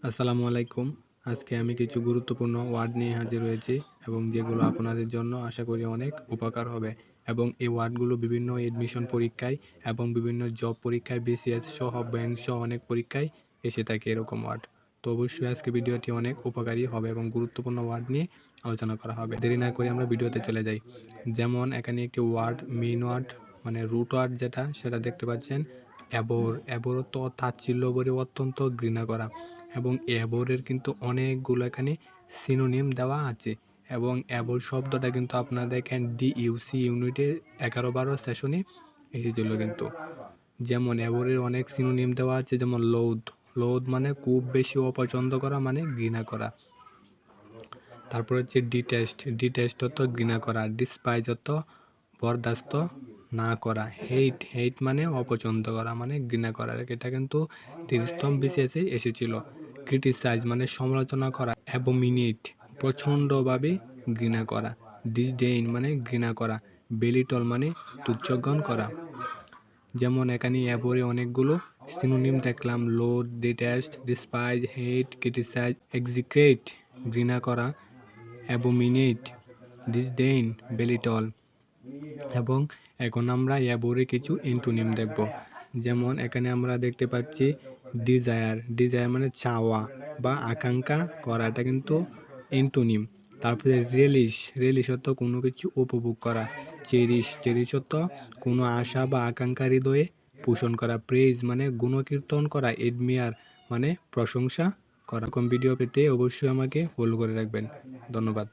আসসালামু আলাইকুম। আজকে আমি কিছু গুরুত্বপূর্ণ ওয়ার্ড নিয়ে হাজির হয়েছি এবং যেগুলো আপনাদের জন্য আশা করি অনেক উপকার হবে এবং এই ওয়ার্ডগুলো বিভিন্ন এডমিশন পরীক্ষায় এবং বিভিন্ন জব পরীক্ষায় বিসিএস সহ ব্যাংক সহ অনেক পরীক্ষায় এসে থাকে এরকম ওয়ার্ড। তো অবশ্যই আজকে ভিডিওটি অনেক উপকারী হবে এবং গুরুত্বপূর্ণ ওয়ার্ড নিয়ে আলোচনা করা হবে। দেরি না করে আমরা ভিডিওতে চলে যাই। যেমন এখানে একটি ওয়ার্ড মেইন ওয়ার্ড মানে রুট ওয়ার্ড যেটা সেটা দেখতে পাচ্ছেন। অ্যাবোর তো তাচ্ছিল্য করে অত্যন্ত ঘৃণা করা এবং অ্যাবোরের কিন্তু অনেকগুলো এখানে সিনোনিম দেওয়া আছে এবং অ্যাবোর শব্দটা কিন্তু আপনারা দেখেন ডিইউসি ইউনিটের 11-12 সেশনে এসেছিল কিন্তু। যেমন অ্যাবোরের অনেক সিনোনিম দেওয়া আছে, যেমন লোদ মানে খুব বেশি অপছন্দ করা মানে ঘৃণা করা। তারপর হচ্ছে ডিটেস্ট অর্থ ঘৃণা করা, ডিসপাইজ অর্থ বরদাস্ত না করা, হেইট মানে অপছন্দ করা মানে ঘৃণা করা। এটা কিন্তু 30তম বিসিএসে এসেছিল। ক্রিটিসাইজ মানে সমালোচনা করা, অ্যাবোমিনেট প্রচণ্ডভাবে ঘৃণা করা, ডিসডেইন মানে ঘৃণা করা, বেলিটল মানে তুচ্ছজ্ঞান করা। যেমন এখানে অ্যাবোরে অনেকগুলো সিনোনিম দেখলাম: লোড, ডিটেস্ট, ডিসপাইজ, হেট, ক্রিটিসাইজ, এক্সিক্রেট ঘৃণা করা, অ্যাবোমিনেট, ডিসডেইন, বেলিটল। এবং এখন আমরা অ্যাবোরে কিছু এন্টোনিম দেখব। যেমন এখানে আমরা দেখতে পাচ্ছি ডিজায়ার মানে চাওয়া বা আকাঙ্ক্ষা করা, এটা কিন্তু এন্টোনিম। তারপরে রেলিশ অর্থ কোনো কিছু উপভোগ করা, চেরিশ অর্থ কোনো আশা বা আকাঙ্ক্ষা হৃদয়ে পোষণ করা, প্রেজ মানে গুণকীর্তন করা, এডমিয়ার মানে প্রশংসা করা। এরকম ভিডিও পেতে অবশ্যই আমাকে ফলো করে রাখবেন। ধন্যবাদ।